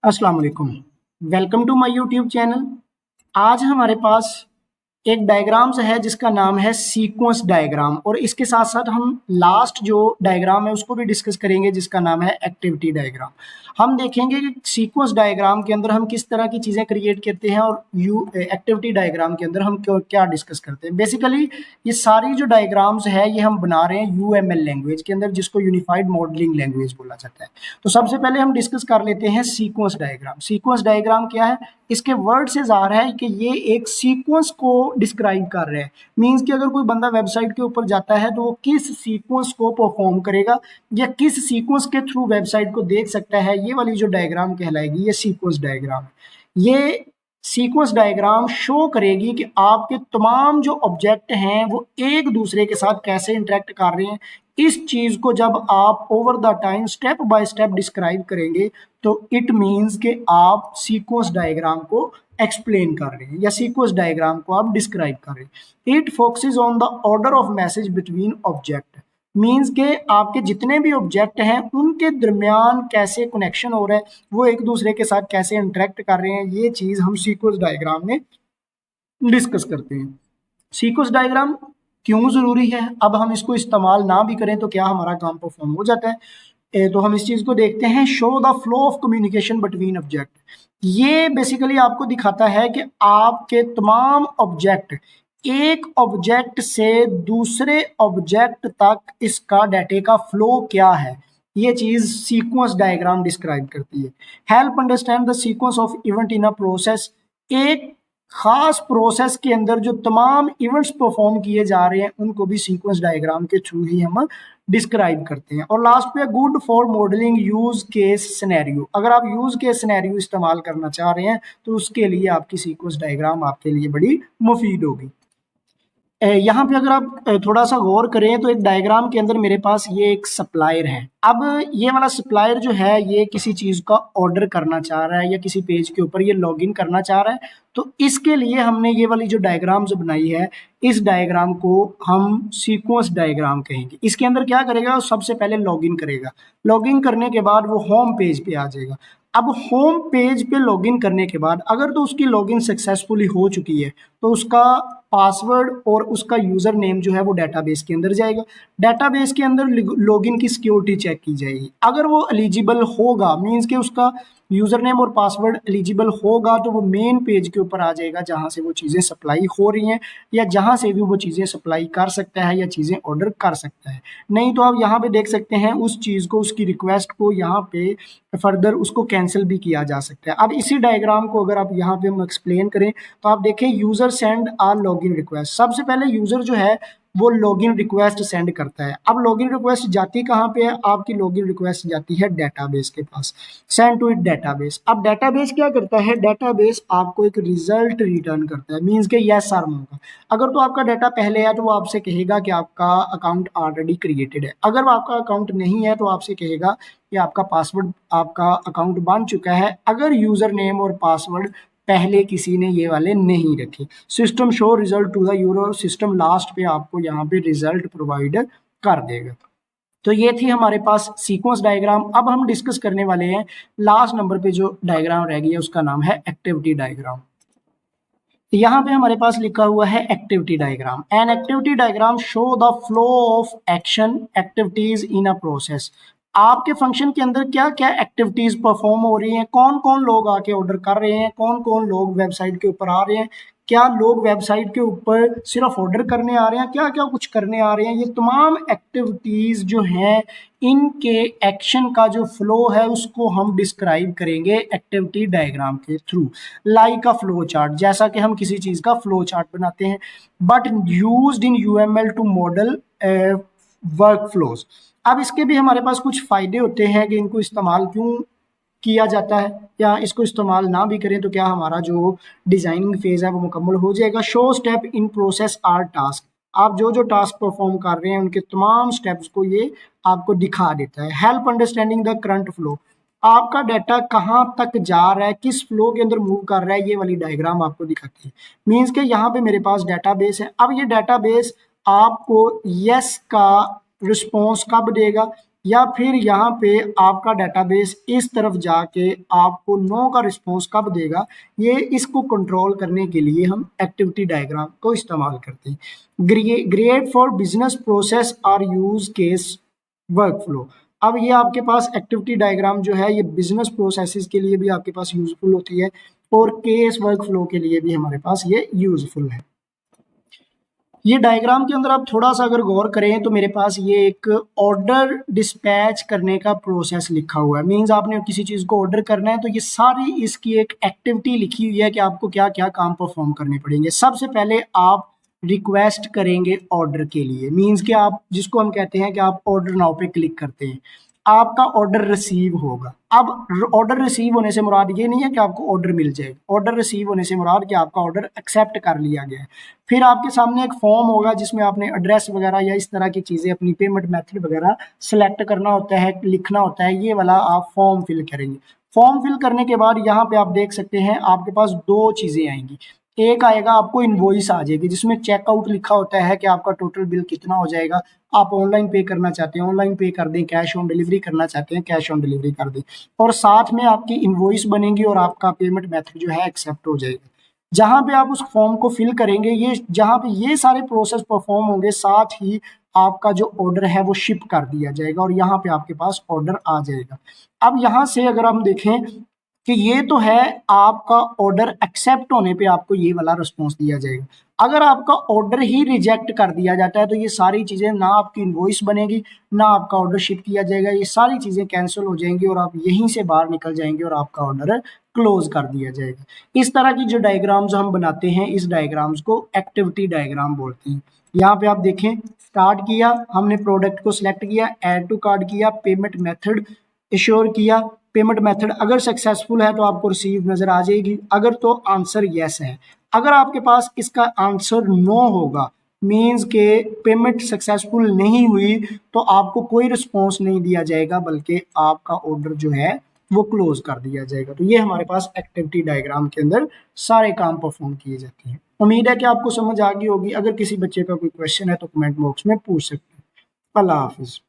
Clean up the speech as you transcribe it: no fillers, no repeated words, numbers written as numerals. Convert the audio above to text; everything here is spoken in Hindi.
अस्सलाम वालेकुम। Welcome to my YouTube channel. आज हमारे पास एक डायग्राम्स है जिसका नाम है सीक्वेंस डायग्राम, और इसके साथ साथ हम लास्ट जो डायग्राम है उसको भी डिस्कस करेंगे जिसका नाम है एक्टिविटी डायग्राम। हम देखेंगे कि सीक्वेंस डायग्राम के अंदर हम किस तरह की चीज़ें क्रिएट करते हैं और एक्टिविटी डायग्राम के अंदर हम क्या डिस्कस करते हैं। बेसिकली ये सारी जो डायग्राम्स है ये हम बना रहे हैं यूएमएल लैंग्वेज के अंदर, जिसको यूनिफाइड मॉडलिंग लैंग्वेज बोला जाता है। तो सबसे पहले हम डिस्कस कर लेते हैं सीक्वेंस डायग्राम। सीक्वेंस डायग्राम क्या है? इसके वर्ड से जा रहा है कि ये एक सीक्वेंस को डिस्क्राइब कर रहे हैं। मींस कि अगर कोई बंदा वेबसाइट के ऊपर जाता है तो वो किस सीक्वेंस को परफॉर्म करेगा या किस सीक्वेंस के थ्रू वेबसाइट को देख सकता है, ये वाली जो डायग्राम कहलाएगी ये सीक्वेंस डायग्राम है। ये सीक्वेंस डायग्राम शो करेगी कि आपके तमाम जो ऑब्जेक्ट हैं वो एक दूसरे के साथ कैसे इंटरेक्ट कर रहे हैं। इस चीज को जब आप over the time step by step describe करेंगे तो इट मीन्स कि आप सीक्वेंस डायग्राम को एक्सप्लेन कर रहे हैं या सीक्वेंस डायग्राम को आप डिस्क्राइब कर रहे हैं। It focuses on the order of message between object. Means के आपके जितने भी ऑब्जेक्ट हैं उनके दरमियान कैसे कनेक्शन हो रहा है, वो एक दूसरे के साथ कैसे इंटरेक्ट कर रहे हैं, ये चीज हम सीक्वेंस डायग्राम में डिस्कस करते हैं। सीक्वेंस डायग्राम क्यों जरूरी है? अब हम इसको इस्तेमाल ना भी करें तो क्या हमारा काम परफॉर्म हो जाता है? तो हम इस चीज को देखते हैं। Show the flow of communication between object. ये बेसिकली आपको दिखाता है कि आपके तमाम ऑब्जेक्ट एक ऑब्जेक्ट से दूसरे ऑब्जेक्ट तक इसका डाटे का फ्लो क्या है, ये चीज सीक्वेंस डायग्राम डिस्क्राइब करती है। Help understand the sequence of event in a process. एक खास प्रोसेस के अंदर जो तमाम इवेंट्स परफॉर्म किए जा रहे हैं उनको भी सीक्वेंस डायग्राम के थ्रू ही हम डिस्क्राइब करते हैं। और लास्ट पे good for modelling use case scenario. अगर आप यूज केस सिनेरियो इस्तेमाल करना चाह रहे हैं तो उसके लिए आपकी सीक्वेंस डायग्राम आपके लिए बड़ी मुफीद होगी। यहाँ पे अगर आप थोड़ा सा गौर करें तो एक डायग्राम के अंदर मेरे पास ये एक सप्लायर है। अब ये वाला सप्लायर जो है ये किसी चीज का ऑर्डर करना चाह रहा है या किसी पेज के ऊपर ये लॉगिन करना चाह रहा है। तो इसके लिए हमने ये वाली जो डायग्राम जो बनाई है, इस डायग्राम को हम सीक्वेंस डायग्राम कहेंगे। इसके अंदर क्या करेगा? सबसे पहले लॉगिन करेगा। लॉगिन करने के बाद वो होम पेज पे आ जाएगा। अब होम पेज पे लॉगिन करने के बाद अगर तो उसकी लॉगिन सक्सेसफुली हो चुकी है तो उसका पासवर्ड और उसका यूजर नेम जो है वो डेटाबेस के अंदर जाएगा। डेटाबेस के अंदर लॉगिन की सिक्योरिटी चेक की जाएगी। अगर वो एलिजिबल होगा, मींस के उसका यूजर नेम और पासवर्ड एलिजिबल होगा, तो वो मेन पेज के ऊपर आ जाएगा जहां से वो चीजें सप्लाई हो रही हैं या जहां से भी वो चीजें सप्लाई कर सकता है या चीजें ऑर्डर कर सकता है। नहीं तो आप यहाँ पे देख सकते हैं उस चीज को, उसकी रिक्वेस्ट को यहाँ पे फर्दर उसको कैंसिल भी किया जा सकता है। अब इसी डायग्राम को अगर आप यहाँ पे हम एक्सप्लेन करें तो आप देखें यूजर सेंड आ लॉगिन रिक्वेस्ट। सबसे पहले यूजर जो है वो लॉगिन रिक्वेस्ट सेंड करता है। अब लॉगिन रिक्वेस्ट जाती कहाँ पे है? आपकी लॉगिन रिक्वेस्ट जाती है डेटाबेस के पास। Send to it database. अब डेटाबेस क्या करता है? डेटाबेस आपको एक रिजल्ट रिटर्न करता है, मींस के यस आर नो का। अगर तो आपका डाटा पहले है तो वो आपसे कहेगा कि आपका अकाउंट ऑलरेडी क्रिएटेड है। अगर आपका अकाउंट नहीं है तो आपसे कहेगा कि आपका पासवर्ड, आपका अकाउंट बन चुका है, अगर यूजर नेम और पासवर्ड पहले किसी ने ये वाले नहीं रखे। System show result to the user. System last पे आपको यहाँ पे रिजल्ट प्रोवाइड कर देगा। तो ये थी हमारे पास सीक्वेंस डायग्राम। अब हम डिस्कस करने वाले हैं लास्ट नंबर पे जो डायग्राम रह गया उसका नाम है एक्टिविटी डायग्राम। यहाँ पे हमारे पास लिखा हुआ है activity diagram. An activity diagram show the flow of action activities in a process. आपके फंक्शन के अंदर क्या क्या एक्टिविटीज परफॉर्म हो रही हैं, कौन कौन लोग आके ऑर्डर कर रहे हैं, कौन कौन लोग वेबसाइट के ऊपर आ रहे हैं, क्या लोग वेबसाइट के ऊपर सिर्फ ऑर्डर करने आ रहे हैं, क्या क्या कुछ करने आ रहे हैं। ये तमाम एक्टिविटीज जो हैं इनके एक्शन का जो फ्लो है उसको हम डिस्क्राइब करेंगे एक्टिविटी डायग्राम के through. Like a flow chart, जैसा कि हम किसी चीज का फ्लो चार्ट बनाते हैं, but used in UML to model workflows. अब इसके भी हमारे पास कुछ फायदे होते हैं कि इनको इस्तेमाल क्यों किया जाता है, या इसको इस्तेमाल ना भी करें तो क्या हमारा जो डिजाइनिंग फेज है वो मुकम्मल हो जाएगा। Show step in process or task. आप जो जो टास्क परफॉर्म कर रहे हैं उनके तमाम स्टेप्स को ये आपको दिखा देता है। Help understanding the current flow. आपका डाटा कहाँ तक जा रहा है, किस फ्लो के अंदर मूव कर रहा है, ये वाली डायग्राम आपको दिखाती है। मीन्स के यहाँ पे मेरे पास डाटाबेस है। अब ये डाटाबेस आपको यस का रिस्पॉन्स कब देगा? या फिर यहाँ पे आपका डेटाबेस इस तरफ जाके आपको नो का रिस्पॉन्स कब देगा, ये इसको कंट्रोल करने के लिए हम एक्टिविटी डायग्राम को इस्तेमाल करते हैं। Great for business process or use case workflow. अब ये आपके पास एक्टिविटी डायग्राम जो है ये बिजनेस प्रोसेसेस के लिए भी आपके पास यूजफुल होती है और केस वर्क फ्लो के लिए भी हमारे पास ये यूजफुल है। ये डायग्राम के अंदर आप थोड़ा सा अगर गौर करें तो मेरे पास ये एक ऑर्डर डिस्पैच करने का प्रोसेस लिखा हुआ है। मींस आपने किसी चीज़ को ऑर्डर करना है तो ये सारी इसकी एक एक्टिविटी लिखी हुई है कि आपको क्या क्या काम परफॉर्म करने पड़ेंगे। सबसे पहले आप रिक्वेस्ट करेंगे ऑर्डर के लिए, मींस कि आप जिसको हम कहते हैं कि आप ऑर्डर नाउ पे क्लिक करते हैं, आपका ऑर्डर रिसीव होगा। अब ऑर्डर रिसीव होने से मुराद ये नहीं है कि आपको ऑर्डर मिल जाएगा, ऑर्डर रिसीव होने से मुराद कि आपका ऑर्डर एक्सेप्ट कर लिया गया है। फिर आपके सामने एक फॉर्म होगा जिसमें आपने एड्रेस वगैरह या इस तरह की चीज़ें, अपनी पेमेंट मेथड वगैरह सेलेक्ट करना होता है, लिखना होता है, ये वाला आप फॉर्म फिल करेंगे। फॉर्म फिल करने के बाद यहाँ पे आप देख सकते हैं आपके पास दो चीज़ें आएंगी। एक आएगा आपको इनवॉइस आ जाएगी जिसमें चेकआउट लिखा होता है कि आपका टोटल बिल कितना हो जाएगा। आप ऑनलाइन पे करना चाहते हैं ऑनलाइन पे कर दें, कैश ऑन डिलीवरी करना चाहते हैं कैश ऑन डिलीवरी कर दें, और साथ में आपकी इनवॉइस बनेगी और आपका पेमेंट मेथड जो है एक्सेप्ट हो जाएगा। जहां पे आप उस फॉर्म को फिल करेंगे, ये जहां पे ये सारे प्रोसेस परफॉर्म होंगे, साथ ही आपका जो ऑर्डर है वो शिप कर दिया जाएगा और यहाँ पे आपके पास ऑर्डर आ जाएगा। अब यहाँ से अगर हम देखें कि ये तो है आपका ऑर्डर एक्सेप्ट होने पे आपको ये वाला रिस्पॉन्स दिया जाएगा। अगर आपका ऑर्डर ही रिजेक्ट कर दिया जाता है तो ये सारी चीज़ें, ना आपकी इनवॉइस बनेगी ना आपका ऑर्डर शिप किया जाएगा, ये सारी चीज़ें कैंसिल हो जाएंगी और आप यहीं से बाहर निकल जाएंगे और आपका ऑर्डर क्लोज कर दिया जाएगा। इस तरह की जो डायग्राम्स हम बनाते हैं इस डायग्राम्स को एक्टिविटी डायग्राम बोलते हैं। यहाँ पे आप देखें, स्टार्ट किया हमने, प्रोडक्ट को सिलेक्ट किया, ऐड टू कार्ट किया, पेमेंट मेथड इश्योर किया। पेमेंट मेथड अगर सक्सेसफुल है तो आपको रिसीव नजर आ जाएगी, अगर तो आंसर यस है। अगर आपके पास इसका आंसर नो होगा, मींस के पेमेंट सक्सेसफुल नहीं हुई, तो आपको कोई रिस्पॉन्स नहीं दिया जाएगा बल्कि आपका ऑर्डर जो है वो क्लोज कर दिया जाएगा। तो ये हमारे पास एक्टिविटी डायग्राम के अंदर सारे काम परफॉर्म किए जाते हैं। उम्मीद है कि आपको समझ आ गई होगी। अगर किसी बच्चे का कोई क्वेश्चन है तो कमेंट बॉक्स में पूछ सकते हैं। अल्लाह हाफिज।